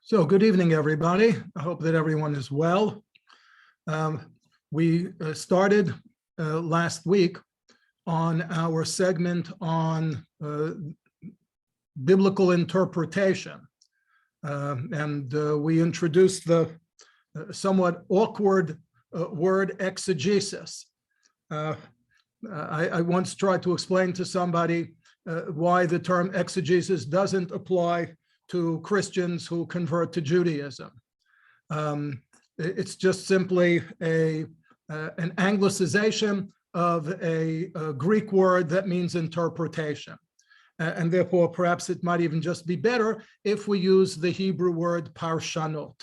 So good evening, everybody. I hope that everyone is well. We started last week on our segment on biblical interpretation. We introduced the somewhat awkward word exegesis. I once tried to explain to somebody why the term exegesis doesn't apply to Christians who convert to Judaism. It's just simply an anglicization of a Greek word that means interpretation. And therefore, perhaps it might even just be better if we use the Hebrew word Parshanut.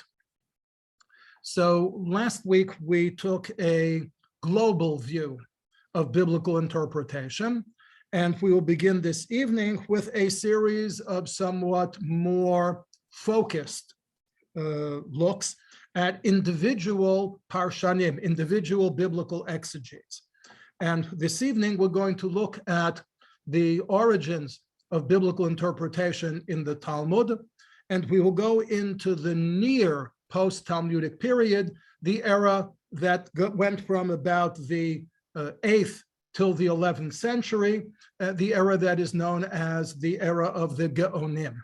So last week, we took a global view of biblical interpretation. And we will begin this evening with a series of somewhat more focused looks at individual parshanim, individual biblical exegetes. And this evening, we're going to look at the origins of biblical interpretation in the Talmud, and we will go into the near post-Talmudic period, the era that went from about the 8th till the 11th century, the era that is known as the era of the Geonim.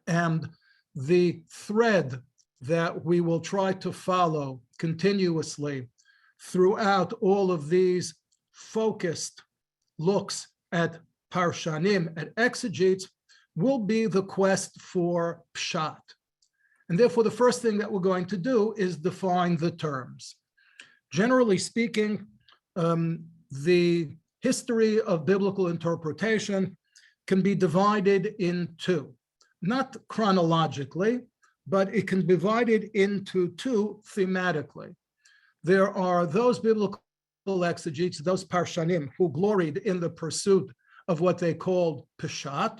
And the thread that we will try to follow continuously throughout all of these focused looks at Parshanim, at exegetes, will be the quest for Peshat. And therefore, the first thing that we're going to do is define the terms. Generally speaking, the history of biblical interpretation can be divided in two, not chronologically, but it can be divided into two thematically. There are those biblical exegetes, those parshanim, who gloried in the pursuit of what they called Peshat,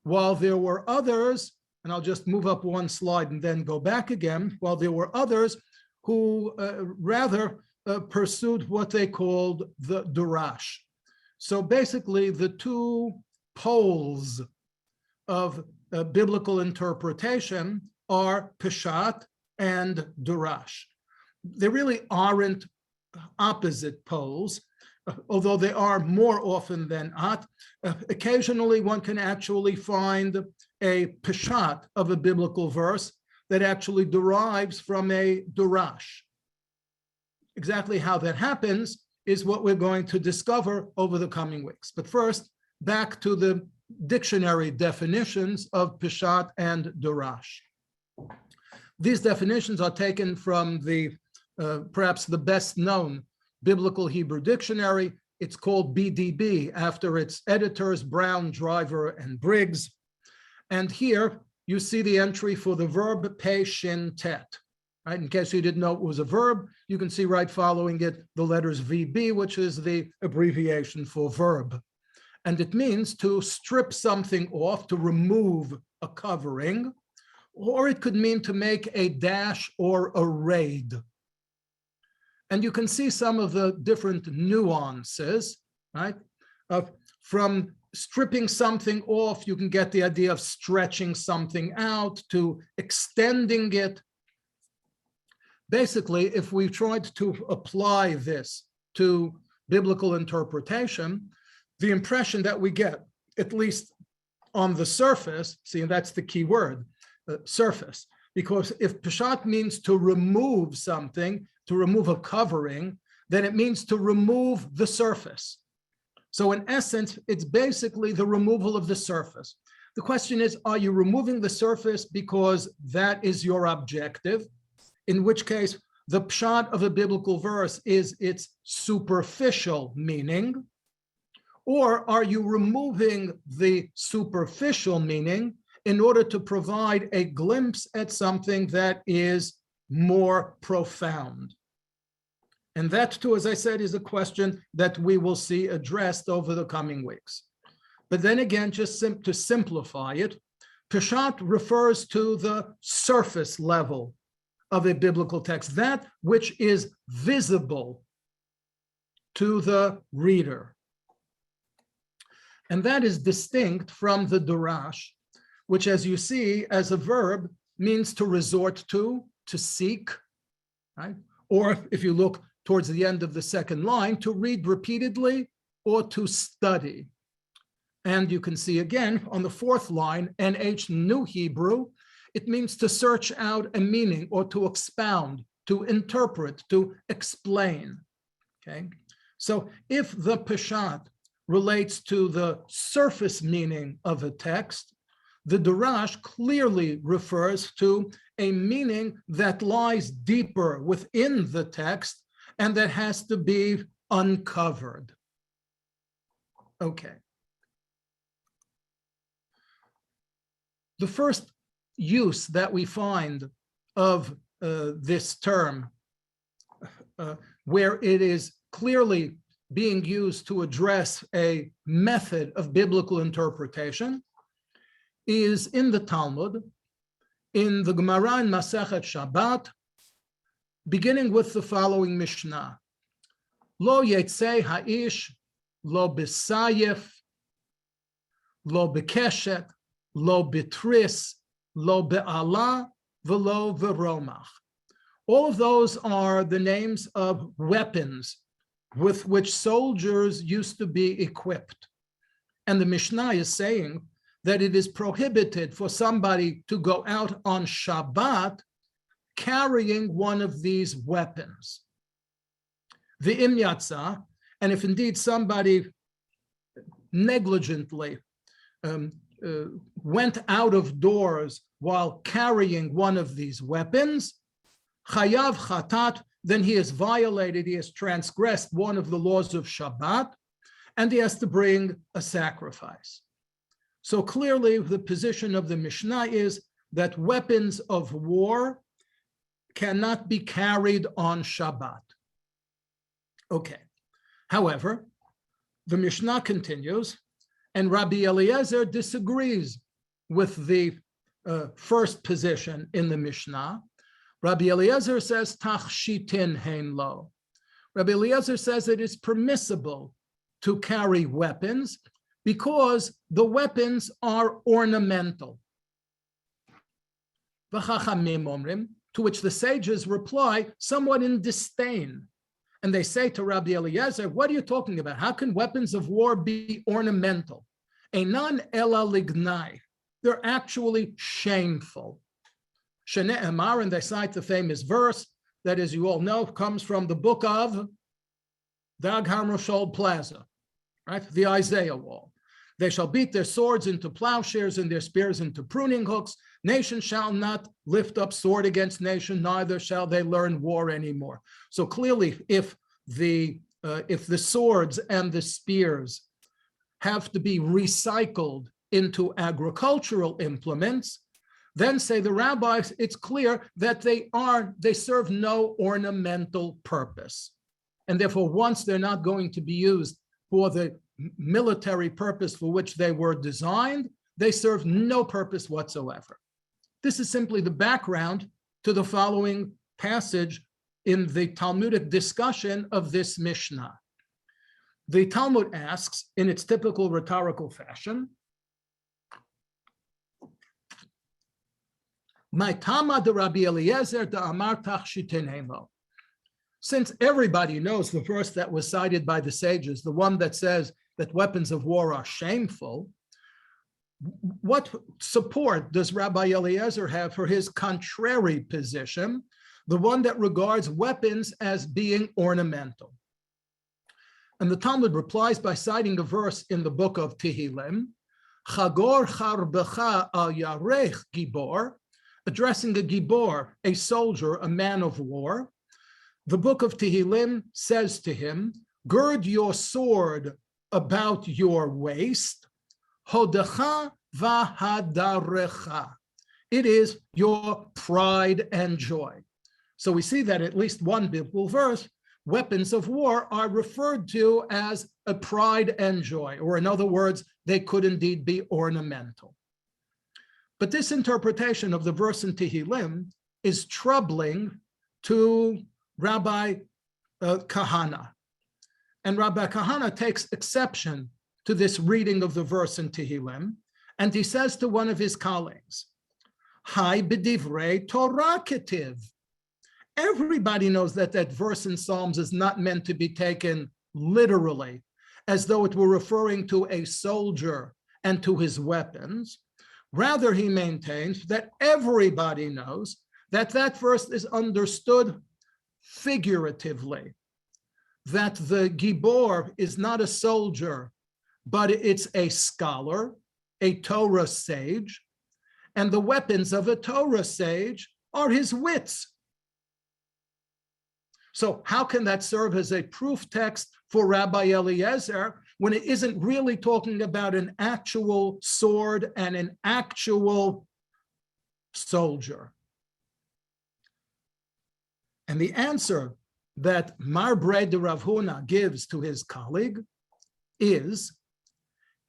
while there were others, and I'll just move up one slide and then go back again, while there were others who rather pursued what they called the Dirash. So basically, the two poles of biblical interpretation are Peshat and Dirash. They really aren't opposite poles, although they are more often than not. Occasionally, one can actually find a Peshat of a biblical verse that actually derives from a Dirash. Exactly how that happens is what we're going to discover over the coming weeks. But first, back to the dictionary definitions of Peshat and Dirash. These definitions are taken from the perhaps the best known biblical Hebrew dictionary. It's called BDB after its editors, Brown, Driver, and Briggs. And here you see the entry for the verb pe shin tet. Right? In case you didn't know it was a verb, you can see right following it the letters VB, which is the abbreviation for verb. And it means to strip something off, to remove a covering, or it could mean to make a dash or a raid. And you can see some of the different nuances, right? From stripping something off, you can get the idea of stretching something out, to extending it. Basically, if we tried to apply this to biblical interpretation, the impression that we get, at least on the surface, see, and that's the key word, surface, because if Peshat means to remove something, to remove a covering, then it means to remove the surface. So in essence, it's basically the removal of the surface. The question is, are you removing the surface because that is your objective? In which case, the Peshat of a biblical verse is its superficial meaning, or are you removing the superficial meaning in order to provide a glimpse at something that is more profound? And that, too, as I said, is a question that we will see addressed over the coming weeks. But then again, just to simplify it, Peshat refers to the surface level of a biblical text, that which is visible to the reader. And that is distinct from the Dirash, which, as you see, as a verb, means to resort to seek, right? Or if you look towards the end of the second line, to read repeatedly or to study. And you can see again on the fourth line, NH New Hebrew, it means to search out a meaning or to expound, to interpret, to explain, okay? So if the Peshat relates to the surface meaning of a text, the Dirash clearly refers to a meaning that lies deeper within the text and that has to be uncovered. Okay. The first use that we find of this term, where it is clearly being used to address a method of biblical interpretation, is in the Talmud, in the Gemara in Masechet Shabbat, beginning with the following Mishnah: Lo yetzei ha'ish, lo b'sayef, lo b'keshet, lo b'tris, lo be'ala, v'lo v'romach. All of those are the names of weapons with which soldiers used to be equipped. And the Mishnah is saying that it is prohibited for somebody to go out on Shabbat carrying one of these weapons. V'im yatsa, and if indeed somebody negligently went out of doors while carrying one of these weapons, chayav chatat, then he has violated, he has transgressed one of the laws of Shabbat, and he has to bring a sacrifice. So clearly the position of the Mishnah is that weapons of war cannot be carried on Shabbat. Okay. However, the Mishnah continues, and Rabbi Eliezer disagrees with the first position in the Mishnah. Rabbi Eliezer says, Tachshitin hein lo. Rabbi Eliezer says it is permissible to carry weapons because the weapons are ornamental. V'chachamim omrim, to which the sages reply somewhat in disdain. And they say to Rabbi Eliezer, what are you talking about? How can weapons of war be ornamental? Einan ela lignai. They're actually shameful. Nehama, and they cite the famous verse that, as you all know, comes from the book of Dag Hammarskjöld Plaza, right? The Isaiah wall. They shall beat their swords into plowshares and their spears into pruning hooks. Nation shall not lift up sword against nation, neither shall they learn war anymore. So clearly, if the swords and the spears have to be recycled into agricultural implements, then say the rabbis, it's clear that they serve no ornamental purpose. And therefore, once they're not going to be used for the military purpose for which they were designed, they serve no purpose whatsoever. This is simply the background to the following passage in the Talmudic discussion of this Mishnah. The Talmud asks, in its typical rhetorical fashion, My Tama de Rabbi Eliezer de Amar Tachshitenemo. Since everybody knows the verse that was cited by the sages, the one that says that weapons of war are shameful, what support does Rabbi Eliezer have for his contrary position, the one that regards weapons as being ornamental? And the Talmud replies by citing a verse in the book of Tehillim, Chagor charbecha al yarech gibor, addressing a gibor, a soldier, a man of war. The book of Tehillim says to him, gird your sword about your waist, hodecha v'hadarecha. It is your pride and joy. So we see that at least one biblical verse, weapons of war are referred to as a pride and joy, or in other words, they could indeed be ornamental. But this interpretation of the verse in Tehillim is troubling to Rabbi Kahana. And Rabbi Kahana takes exception to this reading of the verse in Tehillim And he says to one of his colleagues, Hai b'divrei Torah ketiv. Everybody knows that that verse in Psalms is not meant to be taken literally, as though it were referring to a soldier and to his weapons. Rather, he maintains that everybody knows that that verse is understood figuratively, that the Gibor is not a soldier, but it's a scholar, a Torah sage, and the weapons of a Torah sage are his wits. So how can that serve as a proof text for Rabbi Eliezer when it isn't really talking about an actual sword and an actual soldier? And the answer that Marbre de Rav Huna gives to his colleague is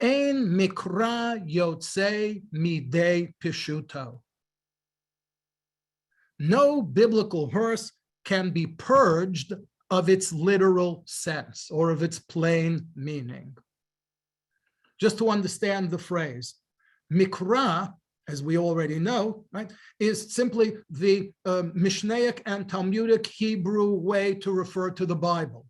Ein mikra yotzei midei pishuto. No biblical verse can be purged of its literal sense or of its plain meaning. Just to understand the phrase, mikra, as we already know, right, is simply the Mishnaic and Talmudic Hebrew way to refer to the Bible.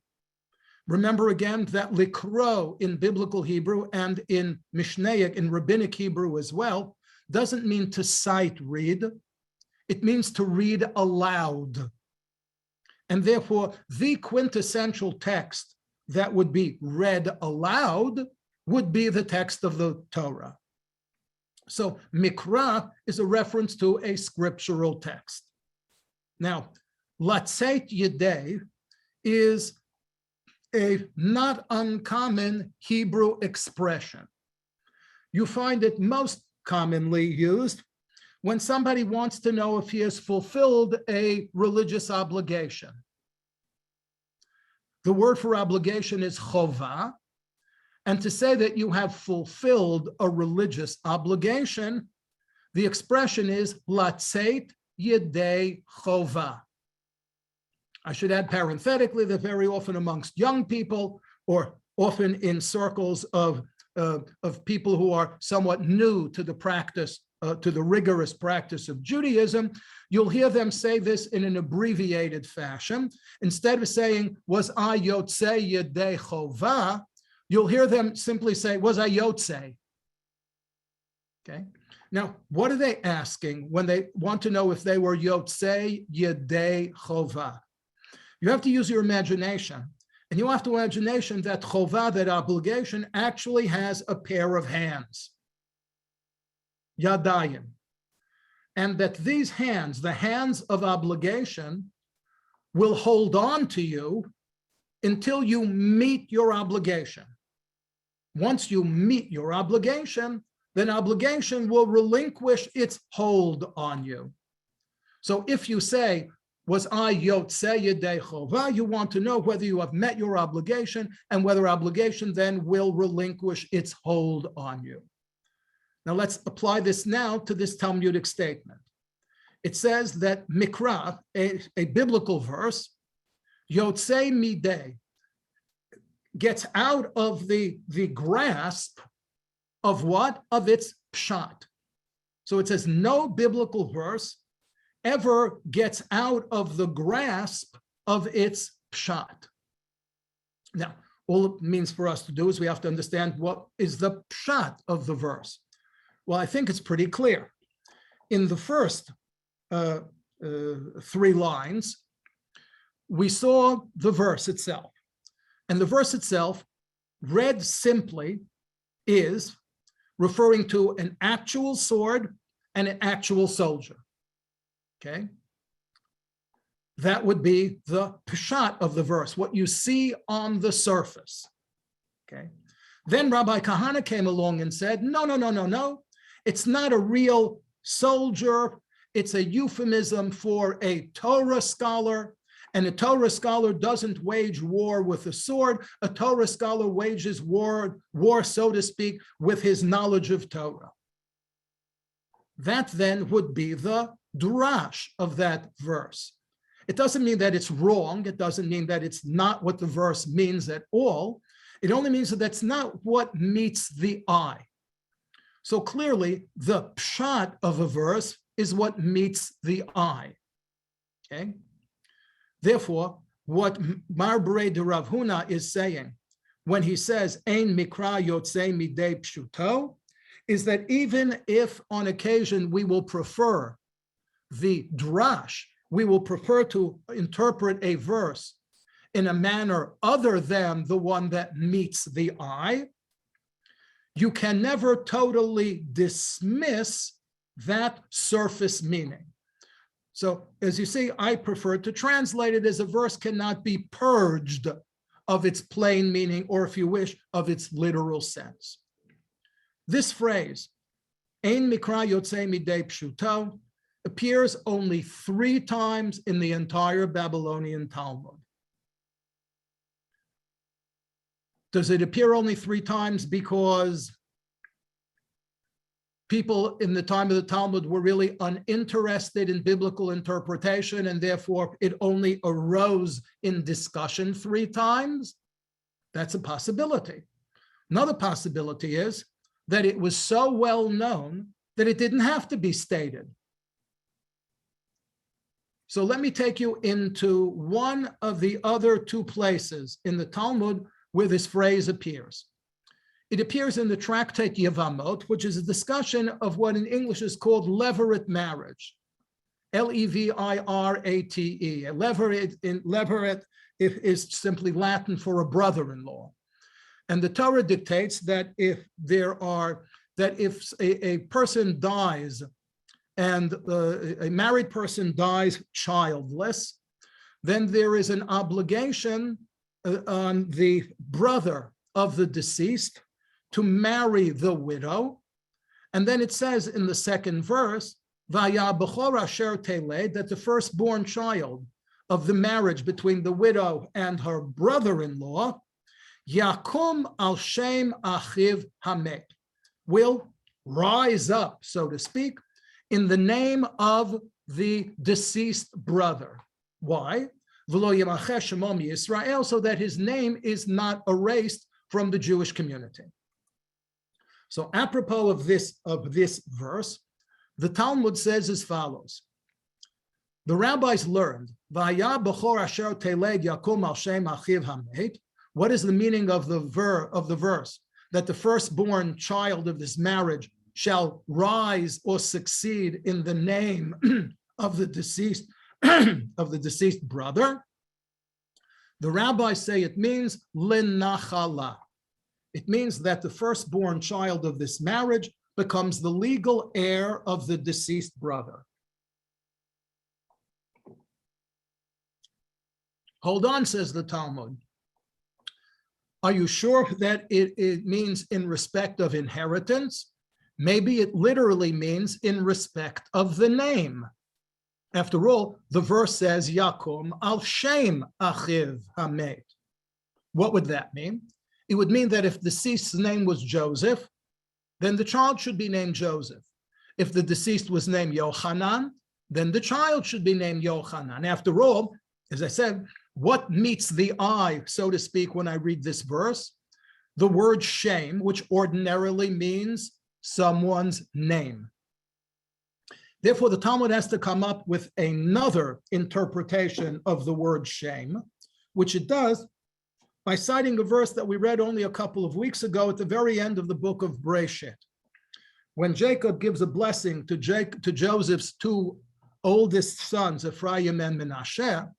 Remember again that likro in biblical Hebrew and in Mishnaic, in rabbinic Hebrew as well, doesn't mean to sight read. It means to read aloud. And therefore, the quintessential text that would be read aloud would be the text of the Torah. So mikra is a reference to a scriptural text. Now, latzeit yedei is a not uncommon Hebrew expression. You find it most commonly used when somebody wants to know if he has fulfilled a religious obligation. The word for obligation is chova, and to say that you have fulfilled a religious obligation, the expression is latzeit yedei chova. I should add parenthetically that very often amongst young people, or often in circles of people who are somewhat new to the practice, to the rigorous practice of Judaism, you'll hear them say this in an abbreviated fashion. Instead of saying, was I yotzei yedei chova, you'll hear them simply say, was I yotzei? Okay. Now, what are they asking when they want to know if they were yotzei yedei chova? You have to use your imagination, and you have to imagination that chova, that obligation, actually has a pair of hands, yadayim, and that these hands, the hands of obligation, will hold on to you until you meet your obligation. Once you meet your obligation, then obligation will relinquish its hold on you. So if you say, was I yotzei yedei chova, you want to know whether you have met your obligation and whether obligation then will relinquish its hold on you. Now let's apply this now to this Talmudic statement. It says that mikra, a biblical verse, yotzei midei, gets out of the grasp of what? Of its pshat. So it says no biblical verse ever gets out of the grasp of its pshat. Now, all it means for us to do is we have to understand what is the pshat of the verse. Well, I think it's pretty clear. In the first 3 lines, we saw the verse itself. And the verse itself, read simply, is referring to an actual sword and an actual soldier. Okay, that would be the Peshat of the verse, what you see on the surface. Okay, then Rabbi Kahana came along and said, no, it's not a real soldier. It's a euphemism for a Torah scholar, and a Torah scholar doesn't wage war with a sword. A Torah scholar wages war, so to speak, with his knowledge of Torah. That then would be the Dirash of that verse. It doesn't mean that it's wrong. It doesn't mean that it's not what the verse means at all. It only means that that's not what meets the eye. So clearly, the pshat of a verse is what meets the eye. Okay. Therefore, what Marbre de Rav Huna is saying when he says "Ein mikra yotzei midei pshuto," is that even if on occasion we will prefer the Dirash, we will prefer to interpret a verse in a manner other than the one that meets the eye, you can never totally dismiss that surface meaning. So as you see, I prefer to translate it as a verse cannot be purged of its plain meaning, or if you wish, of its literal sense. This phrase, Ein mikra yotzei midei pshuto, appears only 3 times in the entire Babylonian Talmud. Does it appear only 3 times because people in the time of the Talmud were really uninterested in biblical interpretation, and therefore it only arose in discussion 3 times? That's a possibility. Another possibility is that it was so well known that it didn't have to be stated. So let me take you into one of the other 2 places in the Talmud where this phrase appears. It appears in the tractate Yevamot, which is a discussion of what in English is called levirate marriage, Levirate. Levirate is simply Latin for a brother-in-law. And the Torah dictates that if a person dies and a married person dies childless, then there is an obligation on the brother of the deceased to marry the widow. And then it says in the 2nd verse, Vaya b'chor asher teled, that the firstborn child of the marriage between the widow and her brother-in-law, Yakum al shem achiv hamet, will rise up, so to speak, in the name of the deceased brother. Why? V'lo yimacheh shemo miYisrael, so that his name is not erased from the Jewish community. So apropos of this verse, the Talmud says as follows. The rabbis learned, Vaya b'chor asher teled yakum al shem achiv hamet. What is the meaning of the verse? That the firstborn child of this marriage shall rise or succeed in the name of the deceased brother. The rabbis say it means linachala. It means that the firstborn child of this marriage becomes the legal heir of the deceased brother. Hold on, says the Talmud. Are you sure that it means in respect of inheritance? Maybe it literally means in respect of the name. After all, the verse says, Yakum al shem achiv hamet. What would that mean? It would mean that if the deceased's name was Joseph, then the child should be named Joseph. If the deceased was named Yochanan, then the child should be named Yochanan. After all, as I said, what meets the eye, so to speak, when I read this verse? The word shem, which ordinarily means someone's name. Therefore, the Talmud has to come up with another interpretation of the word shem, which it does by citing a verse that we read only a couple of weeks ago at the very end of the book of Bereshit. When Jacob gives a blessing to Joseph's 2 oldest sons, Ephraim and Menashe,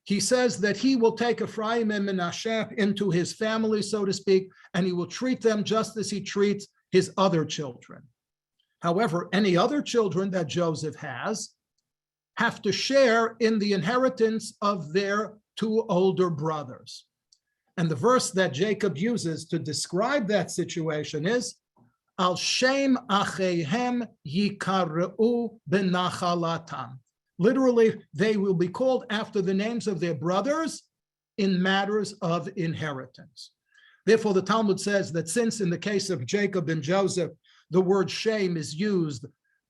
he says that he will take Ephraim and Menashe into his family, so to speak, and he will treat them just as he treats his other children. However, any other children that Joseph has have to share in the inheritance of their 2 older brothers. And the verse that Jacob uses to describe that situation is, Al shem achehem yikare'u benachalatam. Literally, they will be called after the names of their brothers in matters of inheritance. Therefore, the Talmud says that since in the case of Jacob and Joseph, the word shem is used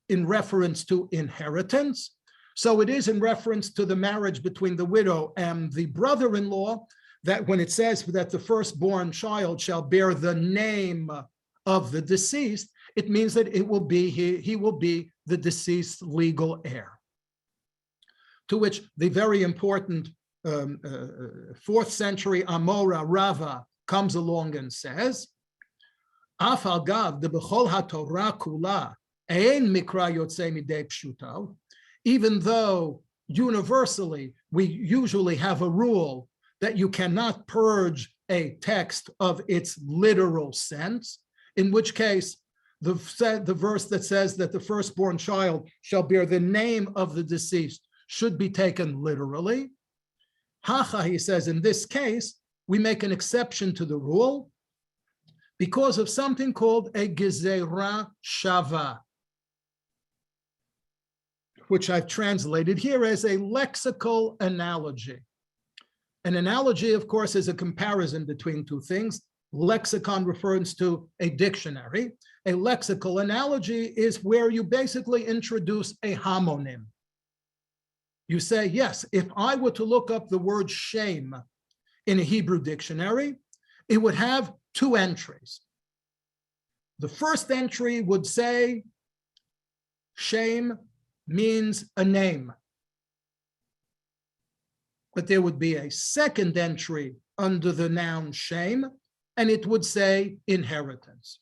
in reference to inheritance, so it is in reference to the marriage between the widow and the brother-in-law, that when it says that the firstborn child shall bear the name of the deceased, it means that he will be the deceased legal heir. To which the very important 4th century Amora Rava comes along and says, Af al gav de b'chol haTorah kula ein mikra yotzei midei pshuto, even though universally we usually have a rule that you cannot purge a text of its literal sense, in which case the verse that says that the firstborn child shall bear the name of the deceased should be taken literally. Hacha, he says, in this case, we make an exception to the rule because of something called a gezerah shava, which I've translated here as a lexical analogy. An analogy, of course, is a comparison between two things. Lexicon refers to a dictionary. A lexical analogy is where you basically introduce a homonym. You say, yes, if I were to look up the word shame in a Hebrew dictionary, it would have 2 entries. The first entry would say, shame means a name. But there would be a second entry under the noun shame, and it would say inheritance.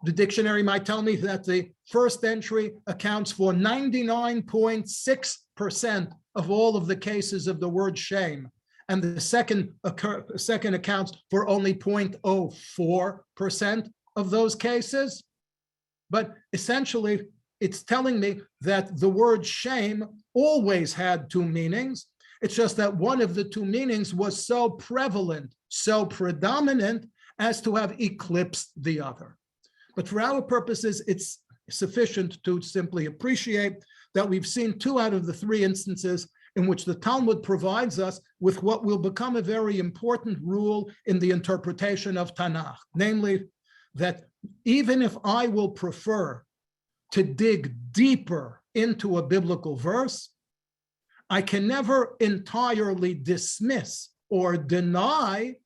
The dictionary might tell me that the first entry accounts for 99.6% of all of the cases of the word shame, and the second accounts for only 0.04% of those cases. But essentially, it's telling me that the word shame always had 2 meanings. It's just that one of the 2 meanings was so prevalent, so predominant, as to have eclipsed the other. But for our purposes, it's sufficient to simply appreciate that we've seen 2 out of the 3 instances in which the Talmud provides us with what will become a very important rule in the interpretation of Tanakh, namely that even if I will prefer to dig deeper into a biblical verse, I can never entirely dismiss or deny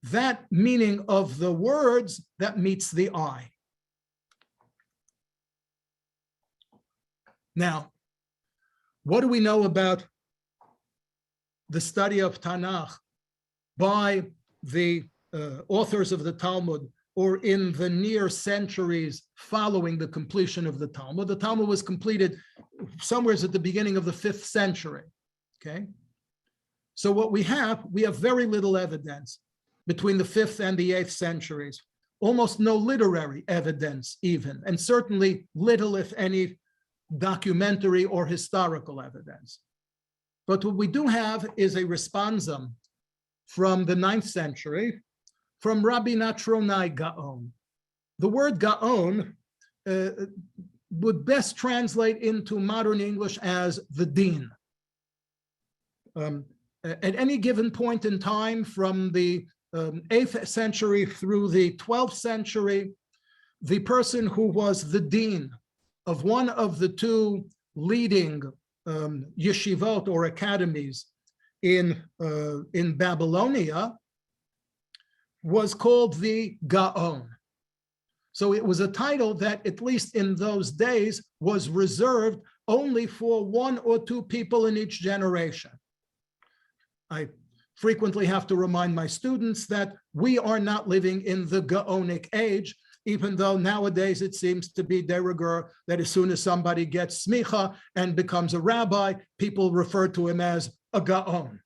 that meaning of the words that meets the eye. Now, what do we know about the study of Tanakh by the authors of the Talmud, or in the near centuries following the completion of the Talmud? The Talmud was completed somewhere at the beginning of the 5th century, okay? So what we have very little evidence between the 5th and the 8th centuries, almost no literary evidence even, and certainly little, if any, documentary or historical evidence. But what we do have is a responsum from the 9th century, from Rabbi Natronai Gaon. The word Gaon would best translate into modern English as the dean. At any given point in time from the 8th century through the 12th century, the person who was the dean of one of the 2 leading yeshivot or academies in Babylonia was called the Gaon. So it was a title that, at least in those days, was reserved only for 1 or 2 people in each generation. I frequently have to remind my students that we are not living in the Gaonic age, even though nowadays it seems to be de rigueur that as soon as somebody gets smicha and becomes a rabbi, people refer to him as a Gaon.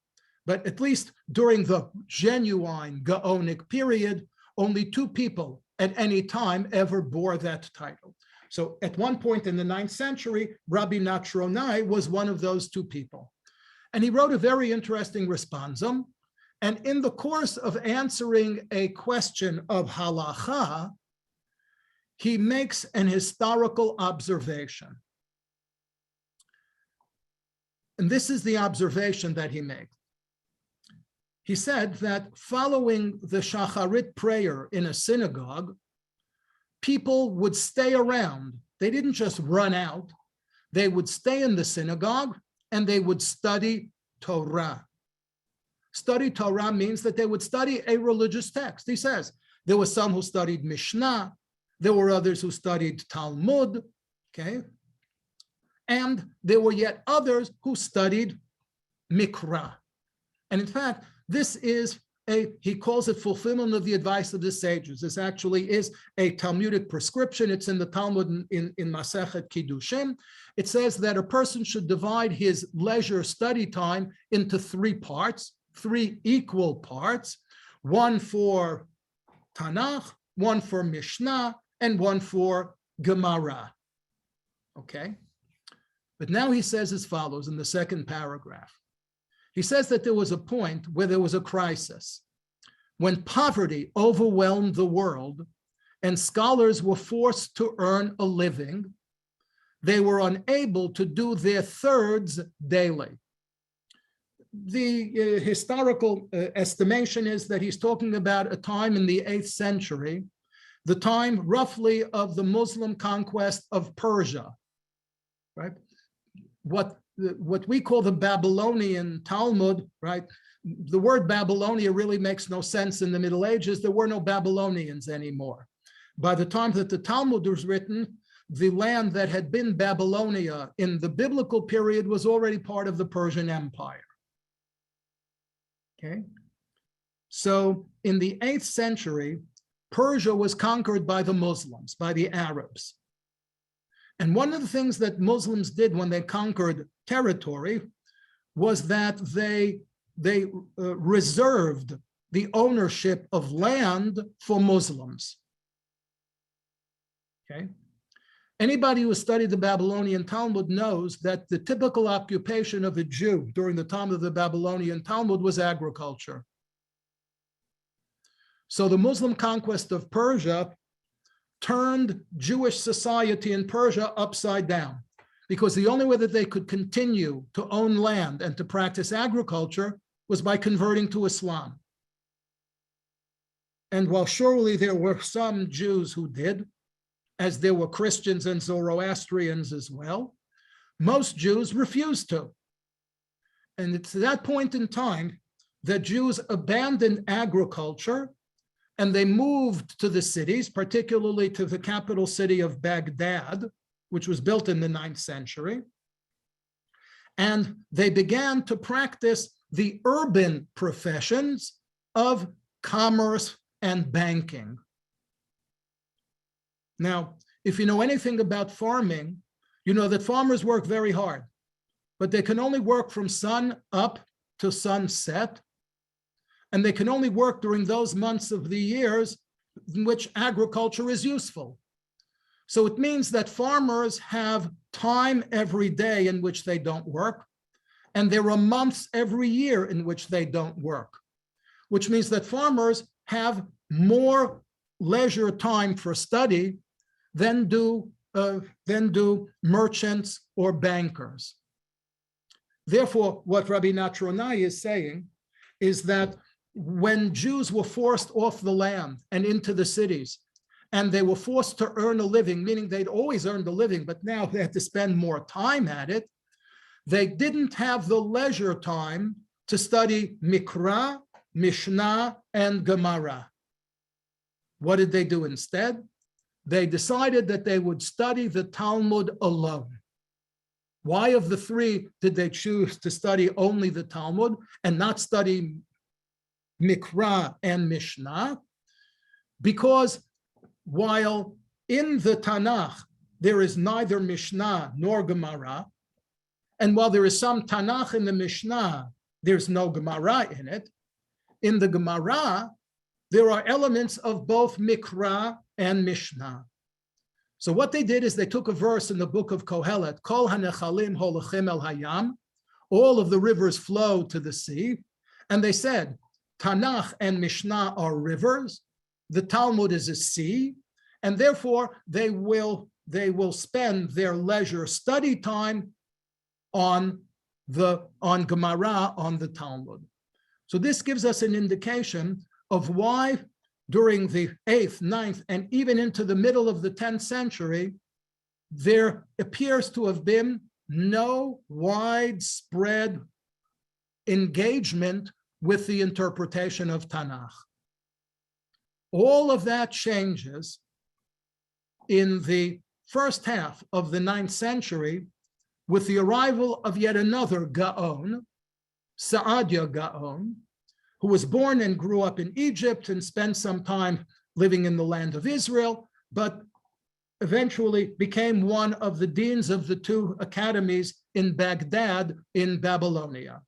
But at least during the genuine Gaonic period, only 2 people at any time ever bore that title. So at one point in the 9th century, Rabbi Natronai was one of those 2 people. And he wrote a very interesting responsum. And in the course of answering a question of halacha, he makes an historical observation. And this is the observation that he made. He said that following the Shacharit prayer in a synagogue, people would stay around. They didn't just run out. They would stay in the synagogue and they would study Torah. Study Torah means that they would study a religious text. He says there were some who studied Mishnah, There were others who studied Talmud, okay? And there were yet others who studied Mikra. And in fact, this is he calls it fulfillment of the advice of the sages. This actually is a Talmudic prescription. It's in the Talmud in Masechet Kiddushin. It says that a person should divide his leisure study time into three parts, three equal parts, one for Tanakh, one for Mishnah, and one for Gemara. Okay? But now he says as follows in the second paragraph. He says that there was a point where there was a crisis, when poverty overwhelmed the world and scholars were forced to earn a living. They were unable to do their thirds daily. The historical estimation is that he's talking about a time in the 8th century, the time roughly of the Muslim conquest of Persia, right? What we call the Babylonian Talmud, right? The word Babylonia really makes no sense in the Middle Ages. There were no Babylonians anymore. By the time that the Talmud was written, the land that had been Babylonia in the biblical period was already part of the Persian Empire. Okay? So in the 8th century, Persia was conquered by the Muslims, by the Arabs. And one of the things that Muslims did when they conquered territory was that they reserved the ownership of land for Muslims. Okay? Anybody who studied the Babylonian Talmud knows that the typical occupation of a Jew during the time of the Babylonian Talmud was agriculture. So the Muslim conquest of Persia turned Jewish society in Persia upside down, because the only way that they could continue to own land and to practice agriculture was by converting to Islam. And while surely there were some Jews who did, as there were Christians and Zoroastrians as well, most Jews refused to. And it's at that point in time that Jews abandoned agriculture and they moved to the cities, particularly to the capital city of Baghdad, which was built in the 9th century. And they began to practice the urban professions of commerce and banking. Now, if you know anything about farming, you know that farmers work very hard, but they can only work from sun up to sunset. And they can only work during those months of the years in which agriculture is useful. So it means that farmers have time every day in which they don't work, and there are months every year in which they don't work, which means that farmers have more leisure time for study than do merchants or bankers. Therefore, what Rabbi Natronai is saying is that when Jews were forced off the land and into the cities, and they were forced to earn a living, meaning they'd always earned a living, but now they had to spend more time at it, they didn't have the leisure time to study Mikra, Mishnah, and Gemara. What did they do instead? They decided that they would study the Talmud alone. Why of the three did they choose to study only the Talmud and not study Mikra and Mishnah? Because while in the Tanakh there is neither Mishnah nor Gemara, and while there is some Tanakh in the Mishnah, there's no Gemara in it. In the Gemara, there are elements of both Mikra and Mishnah. So what they did is they took a verse in the book of Kohelet, Kol hanechalim holachem el hayam, all of the rivers flow to the sea, and they said, Tanakh and Mishnah are rivers, the Talmud is a sea, and therefore they will spend their leisure study time on Gemara, on the Talmud. So this gives us an indication of why during the 8th, 9th, and even into the middle of the 10th century, there appears to have been no widespread engagement with the interpretation of Tanakh. All of that changes in the first half of the 9th century with the arrival of yet another Gaon, Saadia Gaon, who was born and grew up in Egypt and spent some time living in the land of Israel, but eventually became one of the deans of the 2 academies in Baghdad in Babylonia.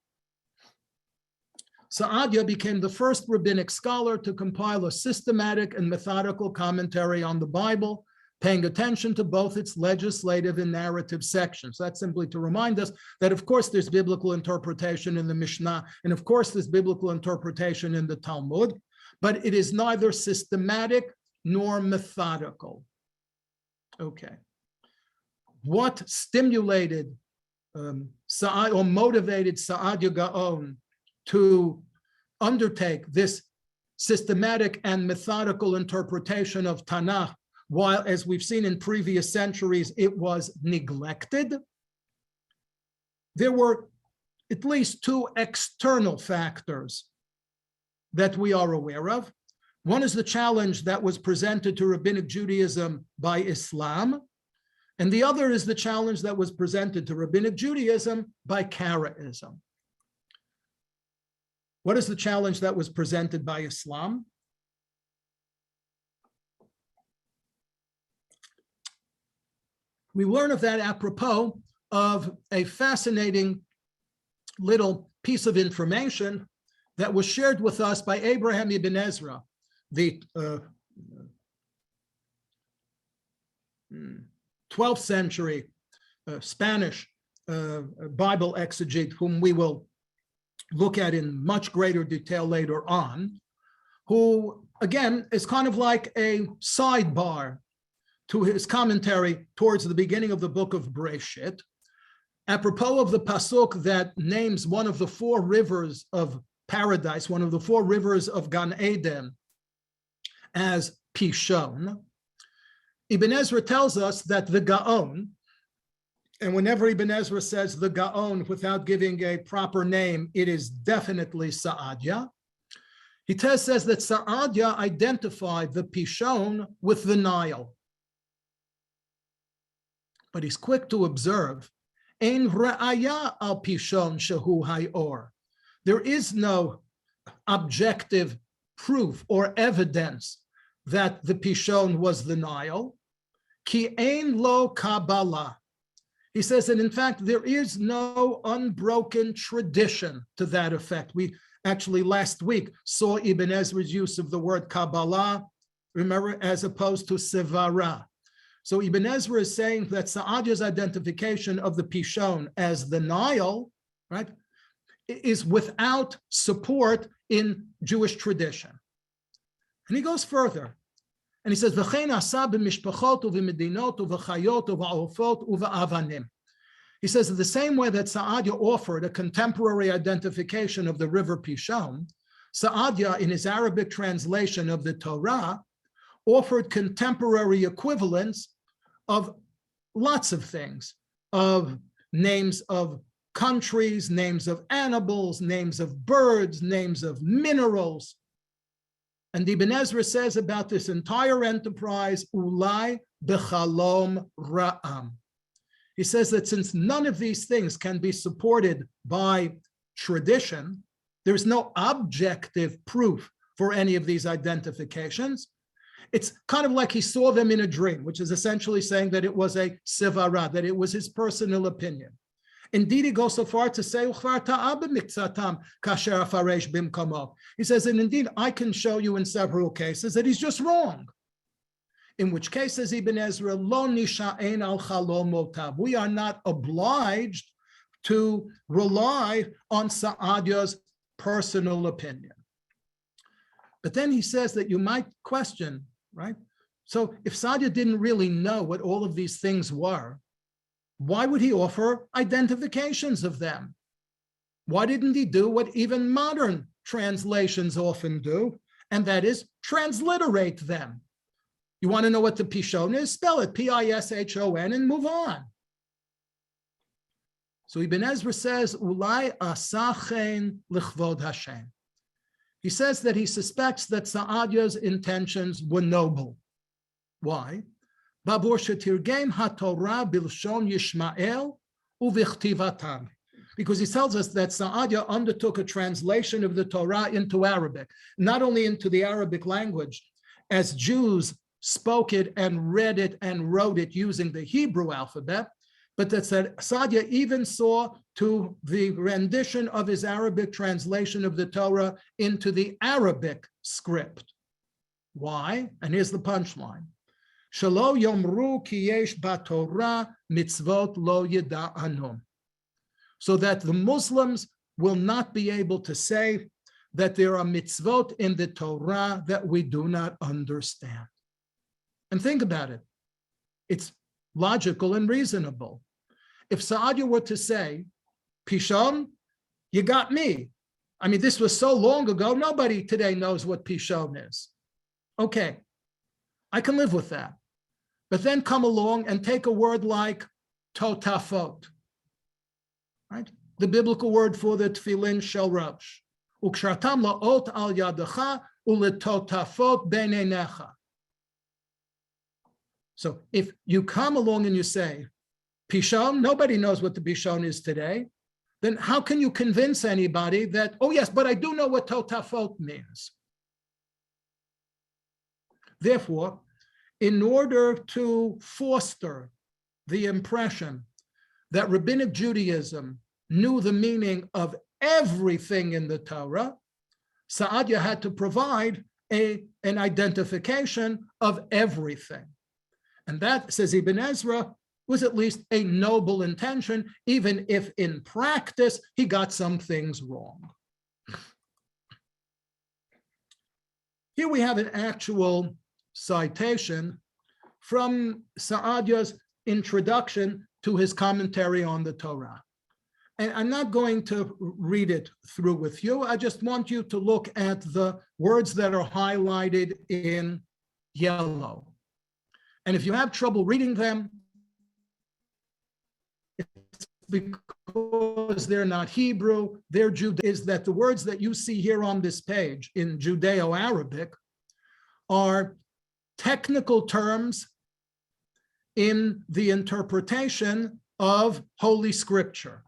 Saadia became the first rabbinic scholar to compile a systematic and methodical commentary on the Bible, paying attention to both its legislative and narrative sections. That's simply to remind us that, of course, there's biblical interpretation in the Mishnah, and of course, there's biblical interpretation in the Talmud, but it is neither systematic nor methodical. Okay. What stimulated or motivated Saadia Gaon to undertake this systematic and methodical interpretation of Tanakh, while, as we've seen in previous centuries, it was neglected? There were at least 2 external factors that we are aware of. One is the challenge that was presented to Rabbinic Judaism by Islam, and the other is the challenge that was presented to Rabbinic Judaism by Karaism. What is the challenge that was presented by Islam? We learn of that apropos of a fascinating little piece of information that was shared with us by Abraham ibn Ezra, the 12th century Spanish Bible exegete, whom we will look at in much greater detail later on, who, again, is kind of like a sidebar to his commentary towards the beginning of the book of Bereshit, apropos of the pasuk that names one of the 4 rivers of paradise, one of the 4 rivers of Gan Eden, as Pishon. Ibn Ezra tells us that the Gaon, and whenever Ibn Ezra says the Gaon without giving a proper name, it is definitely Saadia. He says that Saadia identified the Pishon with the Nile. But he's quick to observe, Ein ra'aya al Pishon shehu hayor. There is no objective proof or evidence that the Pishon was the Nile. Ki ein lo Kabbalah. He says that, in fact, there is no unbroken tradition to that effect. We actually last week saw Ibn Ezra's use of the word Kabbalah, remember, as opposed to Sevara. So Ibn Ezra is saying that Saadia's identification of the Pishon as the Nile, right, is without support in Jewish tradition. And he goes further. And he says, "V'chein asa b'mishpachot u'v'medinot u'v'chayot u'v'ofot u'v'avanim." He says, in the same way that Saadia offered a contemporary identification of the river Pishon, Saadia, in his Arabic translation of the Torah, offered contemporary equivalents of lots of things, of names of countries, names of animals, names of birds, names of minerals. And Ibn Ezra says about this entire enterprise, ulai bechalom ra'am. He says that since none of these things can be supported by tradition, there's no objective proof for any of these identifications. It's kind of like he saw them in a dream, which is essentially saying that it was a sivara, that it was his personal opinion. Indeed, he goes so far to say, he says, and indeed, I can show you in several cases that he's just wrong. In which case, says Ibn Ezra, lo nisha'en al chalomotav. We are not obliged to rely on Saadia's personal opinion. But then he says that you might question, right? So if Saadia didn't really know what all of these things were, why would he offer identifications of them? Why didn't he do what even modern translations often do, and that is transliterate them? You want to know what the Pishon is? Spell it, P-I-S-H-O-N, and move on. So Ibn Ezra says, Ulai asachen lichvod Hashem. He says that he suspects that Saadia's intentions were noble. Why? babur shetirgem haTorah bilshon Yishmael uvichtivatan. Because he tells us that Saadia undertook a translation of the Torah into Arabic, not only into the Arabic language, as Jews spoke it and read it and wrote it using the Hebrew alphabet, but that Saadia even saw to the rendition of his Arabic translation of the Torah into the Arabic script. Why? And here's the punchline. Shelo yomru ki yesh b'Torah mitzvot lo yida'anu. So that the Muslims will not be able to say that there are mitzvot in the Torah that we do not understand. And think about it. It's logical and reasonable. If Saadia were to say, Pishon, you got me. I mean, this was so long ago, nobody today knows what Pishon is. Okay, I can live with that. But then come along and take a word like totafot, right? The biblical word for the tefillin shel rosh. Ukshartam la'ot al yadecha uletotafot beinenecha. So if you come along and you say, Pishon, nobody knows what the Pishon is today, then how can you convince anybody that, oh yes, but I do know what totafot means? Therefore, in order to foster the impression that Rabbinic Judaism knew the meaning of everything in the Torah, Saadia had to provide an identification of everything. And that, says Ibn Ezra, was at least a noble intention, even if in practice he got some things wrong. Here we have an actual citation from Saadia's introduction to his commentary on the Torah. And I'm not going to read it through with you. I just want you to look at the words that are highlighted in yellow. And if you have trouble reading them, it's because they're not Hebrew, they're Judeo. Is that the words that you see here on this page in Judeo-Arabic are technical terms in the interpretation of Holy Scripture,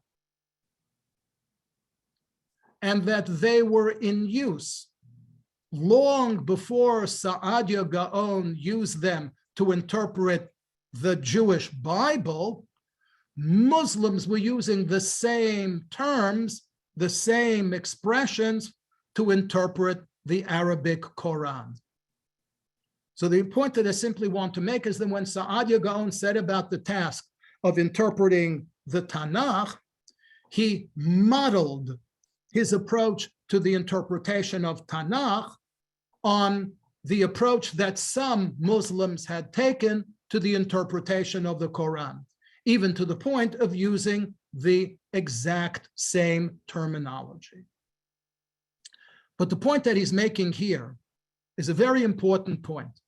and that they were in use long before Saadia Gaon used them to interpret the Jewish Bible. Muslims were using the same terms, the same expressions to interpret the Arabic Quran. So the point that I simply want to make is that when Saadia Gaon said about the task of interpreting the Tanakh, he modeled his approach to the interpretation of Tanakh on the approach that some Muslims had taken to the interpretation of the Quran, even to the point of using the exact same terminology. But the point that he's making here is a very important point.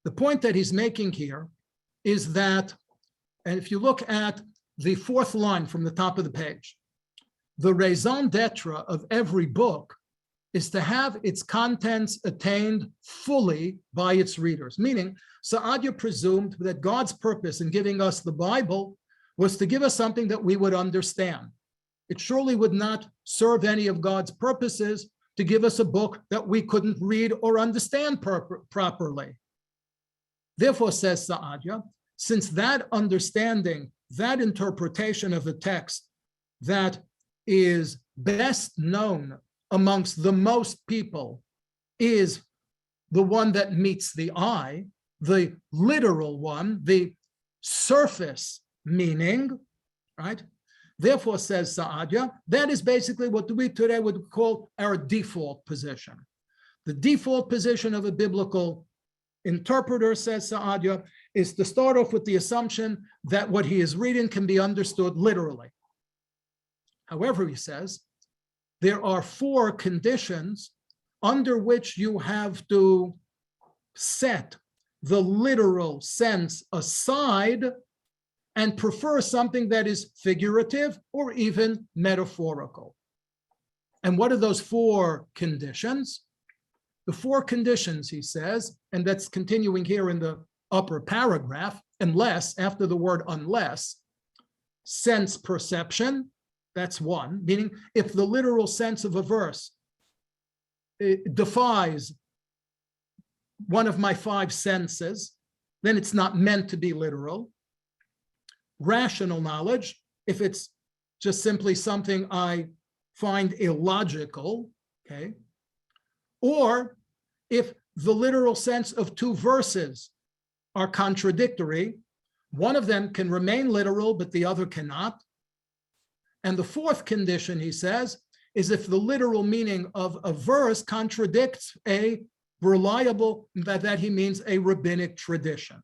The point that he's making here is that, and if you look at the fourth line from the top of the page, the raison d'etre of every book is to have its contents attained fully by its readers. Meaning, Saadia presumed that God's purpose in giving us the Bible was to give us something that we would understand. It surely would not serve any of God's purposes to give us a book that we couldn't read or understand properly. Therefore, says Saadia, since that understanding, that interpretation of the text that is best known amongst the most people is the one that meets the eye, the literal one, the surface meaning, right? Therefore, says Saadia, that is basically what we today would call our default position. The default position of a biblical interpreter, says Saadia, is to start off with the assumption that what he is reading can be understood literally. However, he says, there are 4 conditions under which you have to set the literal sense aside and prefer something that is figurative or even metaphorical. And what are those 4 conditions? The 4 conditions, he says, and that's continuing here in the upper paragraph, unless, after the word unless, sense perception, that's one, meaning if the literal sense of a verse defies one of my five senses, then it's not meant to be literal. Rational knowledge, if it's just simply something I find illogical, okay? Or if the literal sense of two verses are contradictory, one of them can remain literal, but the other cannot. And the fourth condition, he says, is if the literal meaning of a verse contradicts a reliable, by that he means a rabbinic tradition.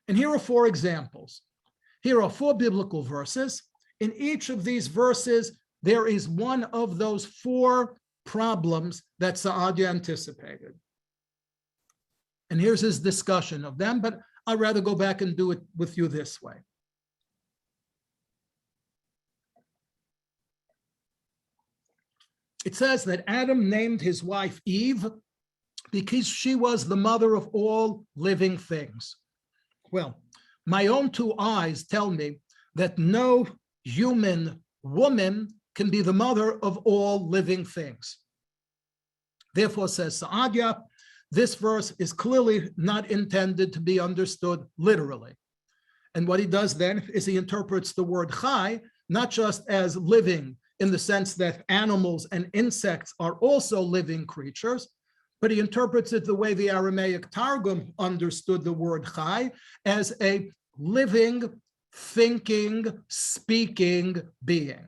And here are four examples. Here are four biblical verses. In each of these verses, there is one of those four problems that Saadia anticipated. And here's his discussion of them, but I'd rather go back and do it with you this way. It says that Adam named his wife Eve because she was the mother of all living things. Well, my own two eyes tell me that no human woman can be the mother of all living things. Therefore, says Saadia, this verse is clearly not intended to be understood literally. And what he does then is he interprets the word chai, not just as living in the sense that animals and insects are also living creatures, but he interprets it the way the Aramaic Targum understood the word chai, as a living, thinking, speaking being.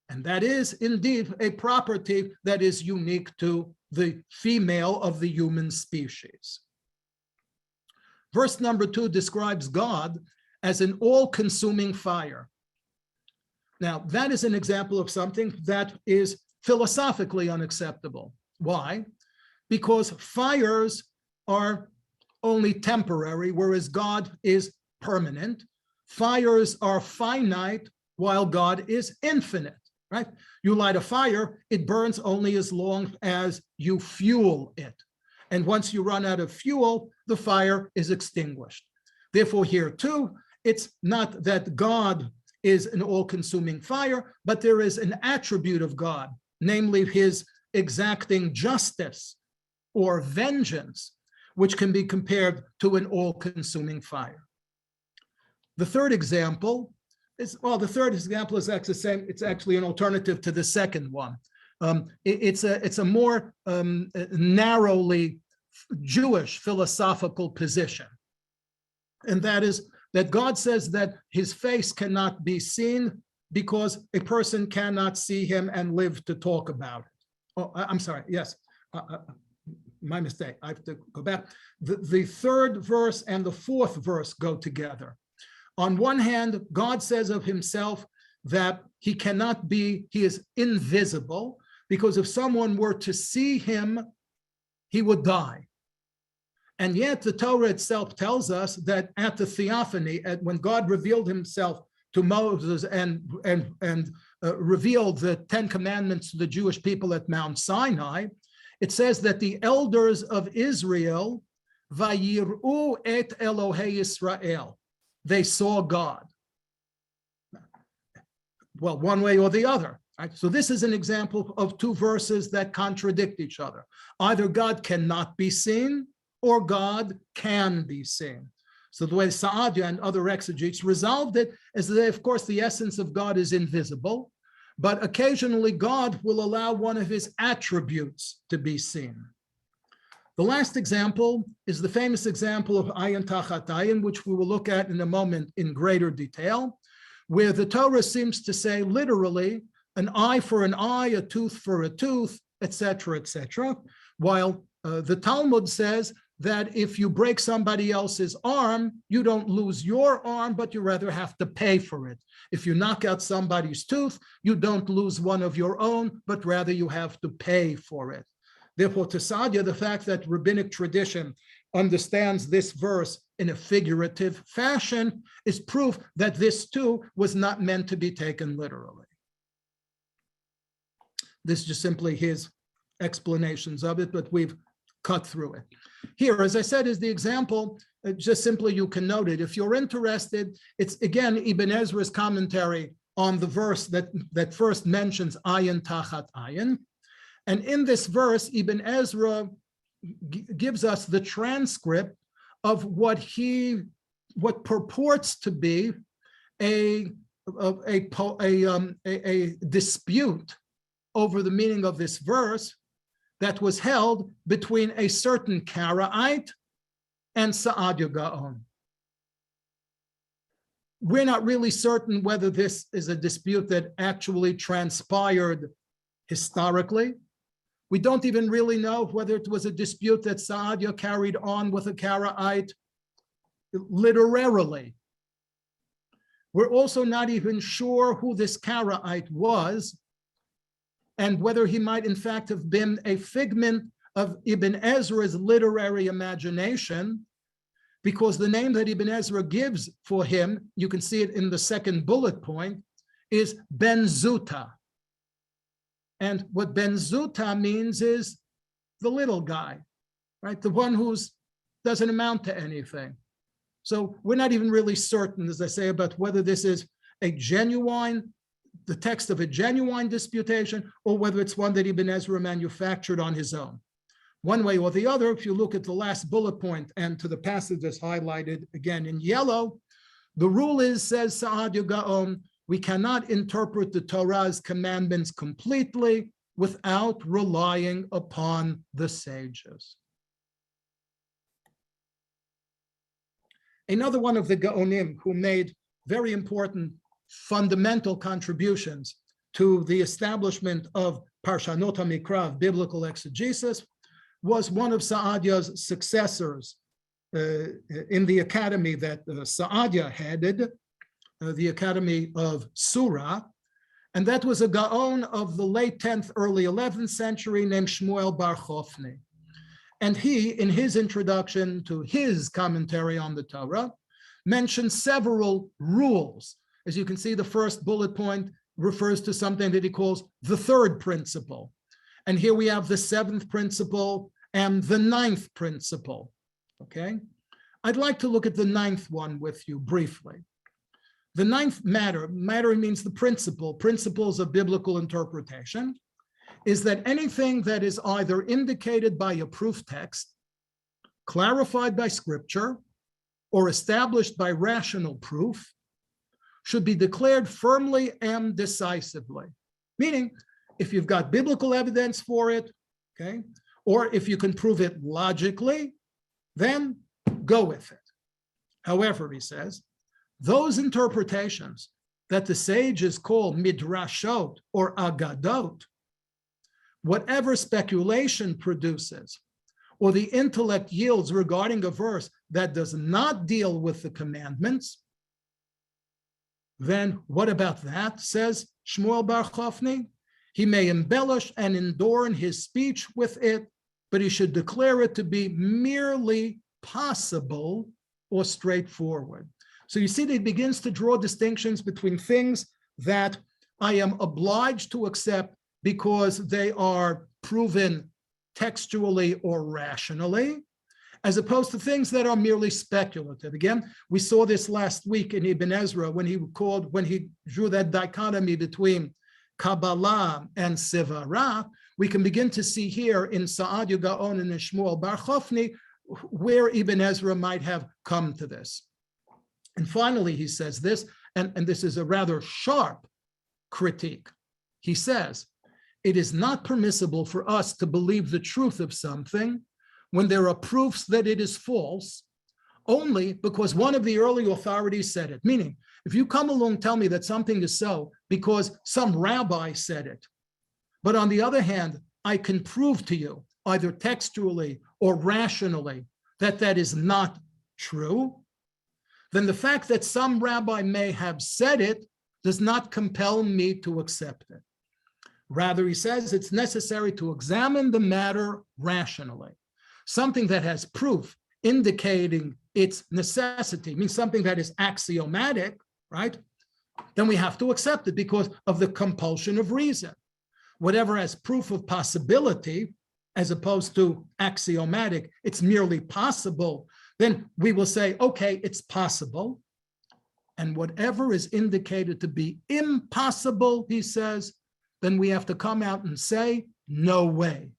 And that is indeed a property that is unique to the female of the human species. Verse number 2 describes God as an all-consuming fire. Now, that is an example of something that is philosophically unacceptable. Why? Because fires are only temporary, whereas God is permanent. Fires are finite, while God is infinite, right? You light a fire, it burns only as long as you fuel it. And once you run out of fuel, the fire is extinguished. Therefore, here too, it's not that God is an all-consuming fire, but there is an attribute of God, namely his exacting justice or vengeance, which can be compared to an all-consuming fire. The third example is, well, the third example is actually the same. It's actually an alternative to the second one. It's a more narrowly Jewish philosophical position. And that is that God says that his face cannot be seen because a person cannot see him and live to talk about it. Oh, I'm sorry, yes, my mistake, I have to go back. The third verse and the fourth verse go together. On one hand, God says of himself that he cannot be, he is invisible, because if someone were to see him, he would die. And yet the Torah itself tells us that at the theophany, when God revealed himself to Moses and revealed the 10 Commandments to the Jewish people at Mount Sinai, it says that the elders of Israel, Vayir'u et Elohei Yisrael, they saw God. Well, one way or the other. Right? So this is an example of two verses that contradict each other. Either God cannot be seen, or God can be seen. So the way Saadia and other exegetes resolved it is that, of course, the essence of God is invisible, but occasionally God will allow one of his attributes to be seen. The last example is the famous example of ayin tachat ayin, which we will look at in a moment in greater detail, where the Torah seems to say literally an eye for an eye, a tooth for a tooth, etc., while the Talmud says that if you break somebody else's arm, you don't lose your arm, but you rather have to pay for it. If you knock out somebody's tooth, you don't lose one of your own, but rather you have to pay for it. Therefore, to Saadia, the fact that rabbinic tradition understands this verse in a figurative fashion is proof that this too was not meant to be taken literally. This is just simply his explanations of it, but we've cut through it. Here, as I said, is the example. Just simply you can note it. If you're interested, it's again Ibn Ezra's commentary on the verse that first mentions ayin tachat ayin. And in this verse, Ibn Ezra gives us the transcript of what purports to be a dispute over the meaning of this verse that was held between a certain Karaite and Saadia Gaon. We're not really certain whether this is a dispute that actually transpired historically. We don't even really know whether it was a dispute that Saadia carried on with a Karaite literarily. We're also not even sure who this Karaite was and whether he might in fact have been a figment of Ibn Ezra's literary imagination, because the name that Ibn Ezra gives for him, you can see it in the second bullet point, is Ben Zuta. And what Ben Zuta means is the little guy, right? The one who doesn't amount to anything. So we're not even really certain, as I say, about whether this is the text of a genuine disputation, or whether it's one that Ibn Ezra manufactured on his own. One way or the other, if you look at the last bullet point and to the passage that's highlighted again in yellow, the rule is, says Saadia Gaon, we cannot interpret the Torah's commandments completely without relying upon the sages. Another one of the Gaonim who made very important fundamental contributions to the establishment of Parshanut HaMikra, of biblical exegesis, was one of Saadia's successors in the academy that Saadia headed, the Academy of Surah, and that was a Gaon of the late 10th, early 11th century named Shmuel Bar Chofni. And he, in his introduction to his commentary on the Torah, mentioned several rules. As you can see, the first bullet point refers to something that he calls the third principle. And here we have the seventh principle and the ninth principle, okay? I'd like to look at the ninth one with you briefly. The ninth matter means the principles of biblical interpretation, is that anything that is either indicated by a proof text, clarified by scripture, or established by rational proof should be declared firmly and decisively. Meaning, if you've got biblical evidence for it, okay, or if you can prove it logically, then go with it. However, he says, those interpretations that the sages call midrashot or agadot, whatever speculation produces, or the intellect yields regarding a verse that does not deal with the commandments, then what about that, says Shmuel Bar Chofni? He may embellish and adorn his speech with it, but he should declare it to be merely possible or straightforward. So you see that he begins to draw distinctions between things that I am obliged to accept because they are proven textually or rationally, as opposed to things that are merely speculative. Again, we saw this last week in Ibn Ezra when he drew that dichotomy between Kabbalah and Sivara. We can begin to see here in Saadia Gaon and in Shmuel Bar Chofni where Ibn Ezra might have come to this. And finally, he says this, and this is a rather sharp critique. He says, it is not permissible for us to believe the truth of something when there are proofs that it is false, only because one of the early authorities said it. Meaning, if you come along and tell me that something is so because some rabbi said it, but on the other hand, I can prove to you, either textually or rationally, that that is not true, then the fact that some rabbi may have said it does not compel me to accept it. Rather, he says it's necessary to examine the matter rationally. Something that has proof indicating its necessity, means something that is axiomatic, right? Then we have to accept it because of the compulsion of reason. Whatever has proof of possibility as opposed to axiomatic, it's merely possible, then we will say, okay, it's possible. And whatever is indicated to be impossible, he says, then we have to come out and say, no way.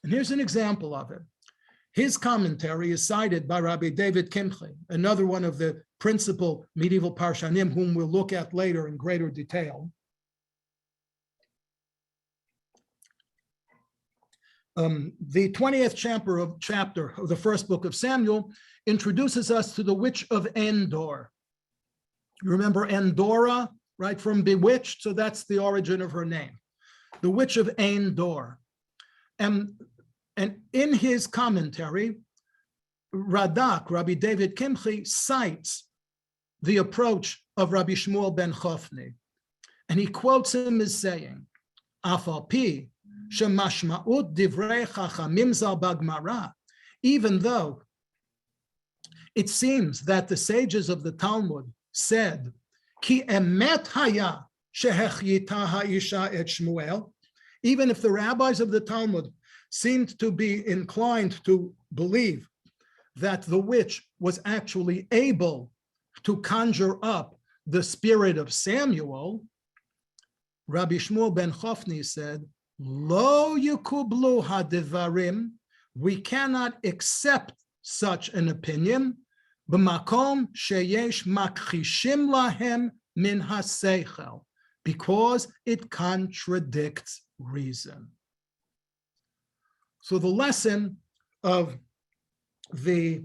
And here's an example of it. His commentary is cited by Rabbi David Kimchi, another one of the principal medieval Parshanim, whom we'll look at later in greater detail. The 20th chapter of the first book of Samuel introduces us to the Witch of Endor. You remember Endora, right, from Bewitched? So that's the origin of her name, the Witch of Endor. And in his commentary, Radak, Rabbi David Kimchi, cites the approach of Rabbi Shmuel ben Chofni. And he quotes him as saying, Afal pi shemashma'ut divrei chachamim zal bagmara, even though it seems that the sages of the Talmud said, Ki emet haya shehechyita ha'isha et Shmuel, even if the rabbis of the Talmud seemed to be inclined to believe that the witch was actually able to conjure up the spirit of Samuel, Rabbi Shmuel ben Chofni said, Lo yukublu hadevarim, we cannot accept such an opinion, b'makom sheyesh makchishim lahem min haseichel, because it contradicts reason. So the lesson of the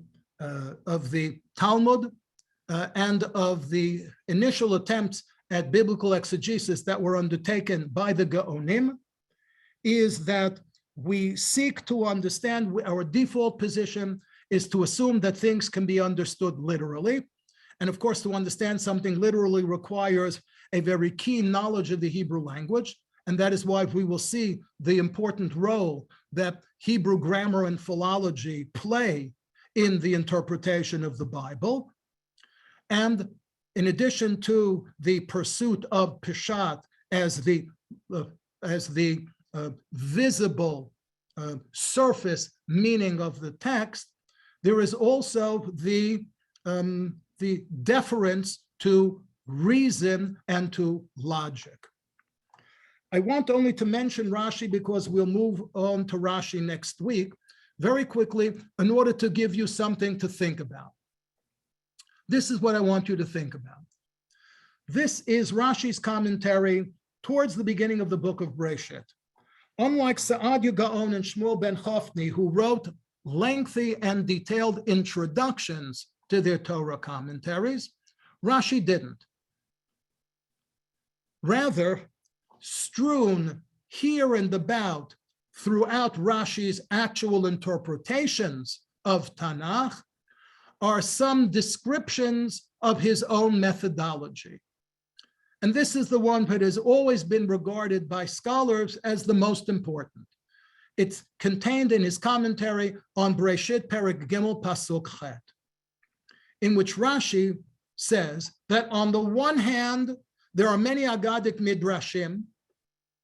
Talmud and of the initial attempts at biblical exegesis that were undertaken by the Gaonim is that we seek to understand, our default position is to assume that things can be understood literally. And of course, to understand something literally requires a very keen knowledge of the Hebrew language. And that is why we will see the important role that Hebrew grammar and philology play in the interpretation of the Bible. And in addition to the pursuit of Peshat as the visible surface meaning of the text, there is also the deference to reason and to logic. I want only to mention Rashi because we'll move on to Rashi next week very quickly in order to give you something to think about. This is what I want you to think about. This is Rashi's commentary towards the beginning of the book of Breshit. Unlike Saadia Gaon and Shmuel ben Chofni, who wrote lengthy and detailed introductions to their Torah commentaries, Rashi didn't. Rather, strewn here and about throughout Rashi's actual interpretations of Tanakh are some descriptions of his own methodology. And this is the one that has always been regarded by scholars as the most important. It's contained in his commentary on Breshit Perek Gimel Pasuk Chet, in which Rashi says that on the one hand, there are many Agadic midrashim,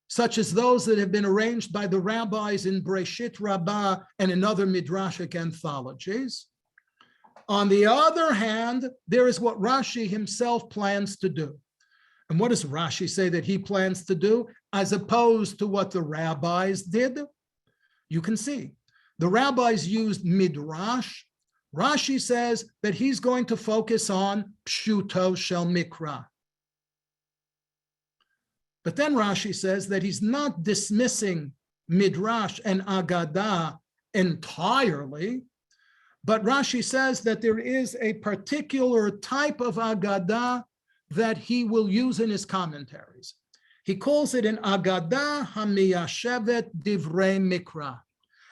such as those that have been arranged by the rabbis in Breshit Rabbah and in other midrashic anthologies. On the other hand, there is what Rashi himself plans to do. And what does Rashi say that he plans to do, as opposed to what the rabbis did? You can see. The rabbis used midrash. Rashi says that he's going to focus on pshuto shel mikra. But then Rashi says that he's not dismissing midrash and agadah entirely, but Rashi says that there is a particular type of agadah that he will use in his commentaries. He calls it an agadah hamiyashevet divrei mikra,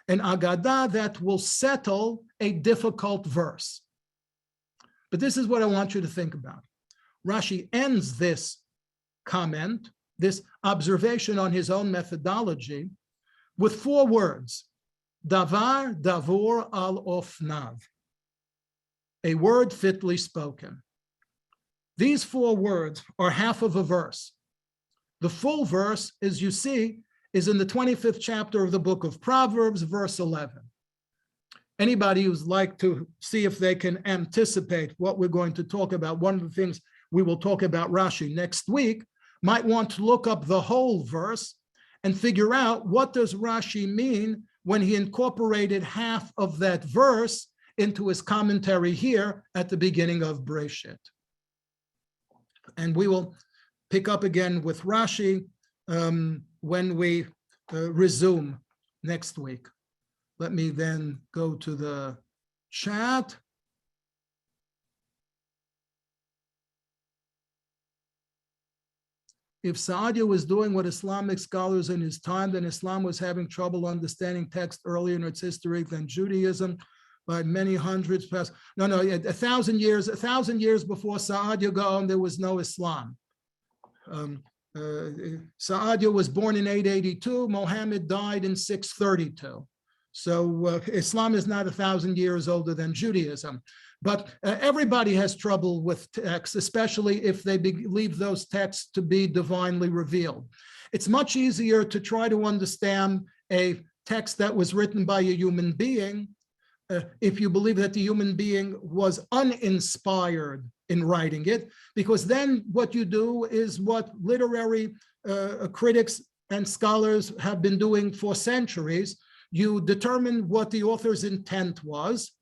an agadah that will settle a difficult verse. But this is what I want you to think about. Rashi ends this comment, this observation on his own methodology, with 4 words: davar davor al ofnav, a word fitly spoken. These 4 words are half of a verse. The full verse, as you see, is in the 25th chapter of the book of Proverbs, verse 11. Anybody who's like to see if they can anticipate what we're going to talk about, one of the things we will talk about Rashi next week, might want to look up the whole verse and figure out what does Rashi mean when he incorporated half of that verse into his commentary here at the beginning of Breshit. And we will pick up again with Rashi when we resume next week. Let me then go to the chat. If Saadia was doing what Islamic scholars in his time, then Islam was having trouble understanding text earlier in its history than Judaism by many hundreds past. No, 1,000 years before Saadia Gaon, there was no Islam. Saadia was born in 882. Mohammed died in 632. So Islam is not 1,000 years older than Judaism. But everybody has trouble with texts, especially if they believe those texts to be divinely revealed. It's much easier to try to understand a text that was written by a human being if you believe that the human being was uninspired in writing it, because then what you do is what literary critics and scholars have been doing for centuries. You determine what the author's intent was,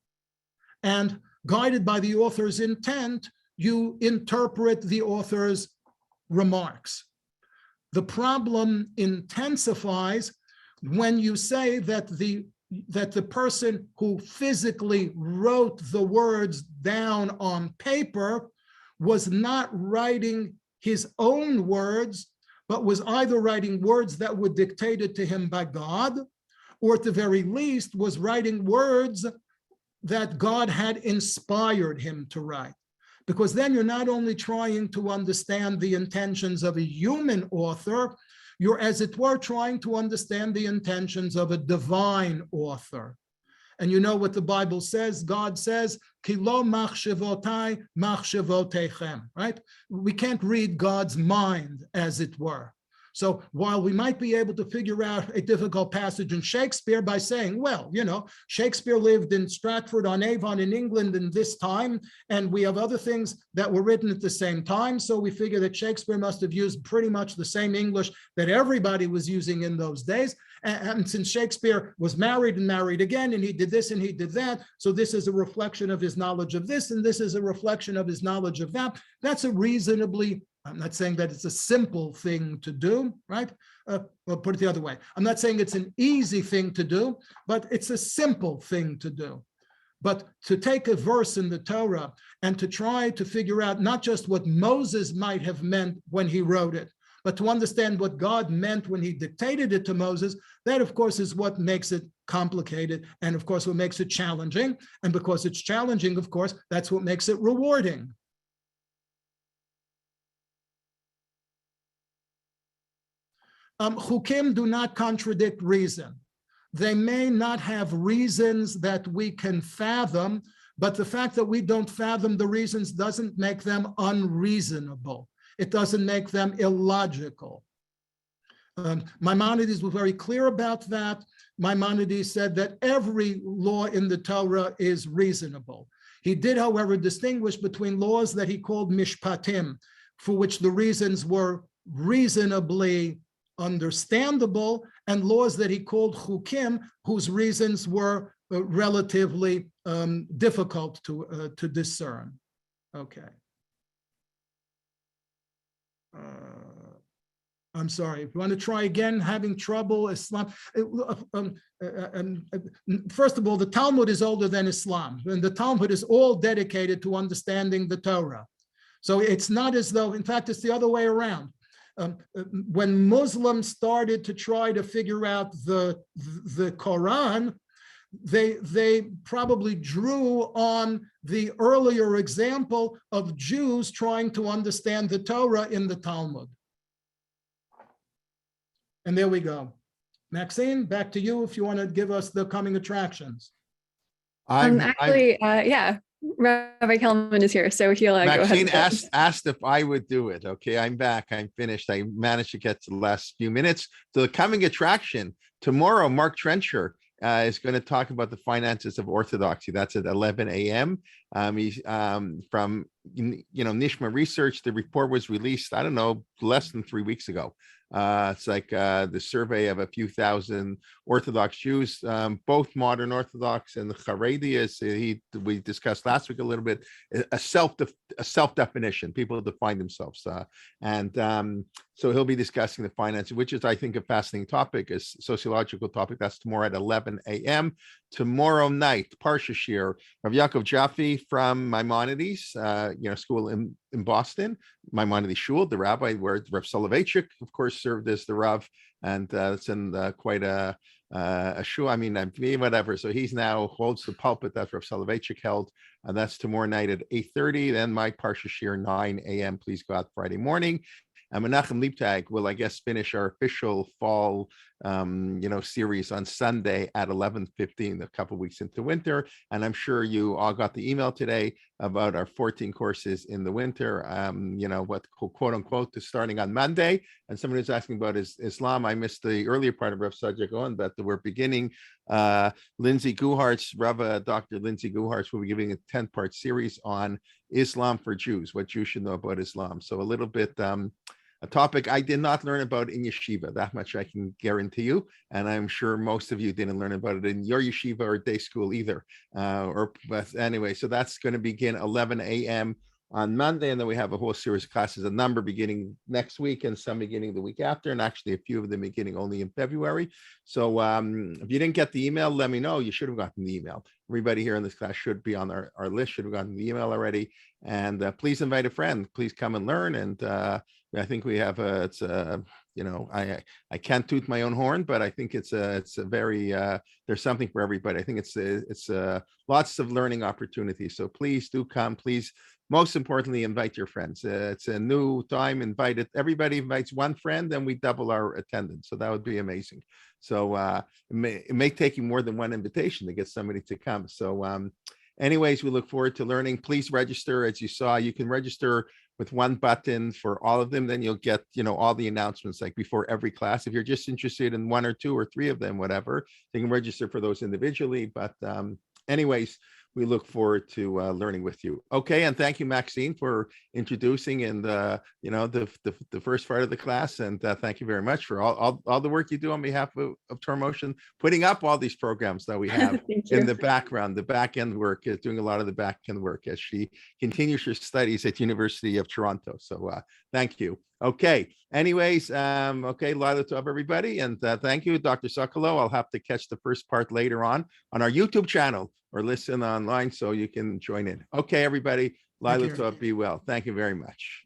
and guided by the author's intent, you interpret the author's remarks. The problem intensifies when you say that the person who physically wrote the words down on paper was not writing his own words, but was either writing words that were dictated to him by God, or at the very least was writing words that God had inspired him to write. Because then you're not only trying to understand the intentions of a human author, you're, as it were, trying to understand the intentions of a divine author. And you know what the Bible says? God says, Ki lo machshevotai machshevotechem, right? We can't read God's mind, as it were. So while we might be able to figure out a difficult passage in Shakespeare by saying, well, you know, Shakespeare lived in Stratford-on-Avon in England in this time, and we have other things that were written at the same time, so we figure that Shakespeare must have used pretty much the same English that everybody was using in those days. And since Shakespeare was married and married again, and he did this and he did that, so this is a reflection of his knowledge of this, and this is a reflection of his knowledge of that. That's a reasonably, I'm not saying that it's a simple thing to do, right? Or put it the other way. I'm not saying it's an easy thing to do, but it's a simple thing to do. But to take a verse in the Torah and to try to figure out not just what Moses might have meant when he wrote it, but to understand what God meant when he dictated it to Moses, that of course is what makes it complicated, and of course what makes it challenging. And because it's challenging, of course, that's what makes it rewarding. Chukim do not contradict reason. They may not have reasons that we can fathom, but the fact that we don't fathom the reasons doesn't make them unreasonable. It doesn't make them illogical. Maimonides was very clear about that. Maimonides said that every law in the Torah is reasonable. He did, however, distinguish between laws that he called mishpatim, for which the reasons were reasonably understandable, and laws that he called chukim, whose reasons were relatively difficult to discern. Okay. I'm sorry, if you want to try again, having trouble, Islam. First of all, the Talmud is older than Islam, and the Talmud is all dedicated to understanding the Torah. So it's not as though, in fact, it's the other way around. When Muslims started to try to figure out the Quran, they probably drew on the earlier example of Jews trying to understand the Torah in the Talmud. And there we go. Maxine, back to you if you want to give us the coming attractions. Yeah, Rabbi Kelman is here, so he'll go ahead. Maxine asked if I would do it. Okay, I'm back. I'm finished. I managed to get to the last few minutes. So the coming attraction tomorrow, Mark Trencher is going to talk about the finances of orthodoxy. That's at 11 a.m. He's from נחama Research. The report was released, I don't know, less than 3 weeks ago. It's like the survey of a few thousand Orthodox Jews, both modern Orthodox and the Haredi. We discussed last week a little bit a self-definition. People define themselves, so he'll be discussing the finance, which is, I think, a fascinating topic, a sociological topic. That's tomorrow at 11 a.m. Tomorrow night, Parashah Shir, Rav Yaakov Jaffe from Maimonides, school in Boston, Maimonides Shul, the rabbi where Rav Soloveitchik, of course, served as the Rav, and it's in quite a shul. I mean, whatever. So he's now holds the pulpit that Rav Soloveitchik held, and that's tomorrow night at 8:30. Then my Parashah Shir 9 a.m. Please go out Friday morning. Menachem Liebtag will, I guess, finish our official fall, series on Sunday at 11:15, a couple of weeks into winter. And I'm sure you all got the email today about our 14 courses in the winter, what quote unquote is starting on Monday. And someone who's asking about Islam. I missed the earlier part of Rav Sajak on, but we're beginning. Lindsay Guhart's, Dr. Lindsay Guhart's will be giving a 10-part series on Islam for Jews, what Jews should know about Islam. So a little bit, a topic I did not learn about in yeshiva, that much I can guarantee you. And I'm sure most of you didn't learn about it in your yeshiva or day school either. But anyway, so that's going to begin 11 a.m. on Monday. And then we have a whole series of classes, a number beginning next week and some beginning the week after. And actually a few of them beginning only in February. So if you didn't get the email, let me know. You should have gotten the email. Everybody here in this class should be on our list, should have gotten the email already. And please invite a friend. Please come and learn. And I think we have I can't toot my own horn, but I think it's a very there's something for everybody. I think it's lots of learning opportunities. So please do come. Please, most importantly, invite your friends. It's a new time. Everybody invites one friend, and we double our attendance. So that would be amazing. So it may take you more than one invitation to get somebody to come. So anyways, we look forward to learning. Please register. As you saw, you can register with one button for all of them. Then you'll get, all the announcements like before every class. If you're just interested in one or two or three of them, whatever, you can register for those individually. But anyways, we look forward to learning with you. Okay, and thank you, Maxine, for introducing and the first part of the class. And thank you very much for all the work you do on behalf of Torah Motion, putting up all these programs that we have in the background, the back end work, doing a lot of the back end work as she continues her studies at University of Toronto. So thank you. Okay. Anyways, okay, Lila Tov, everybody, and thank you, Dr. Sokolow. I'll have to catch the first part later on our YouTube channel or listen online so you can join in. Okay, everybody, Lila Tov, be well. Thank you very much.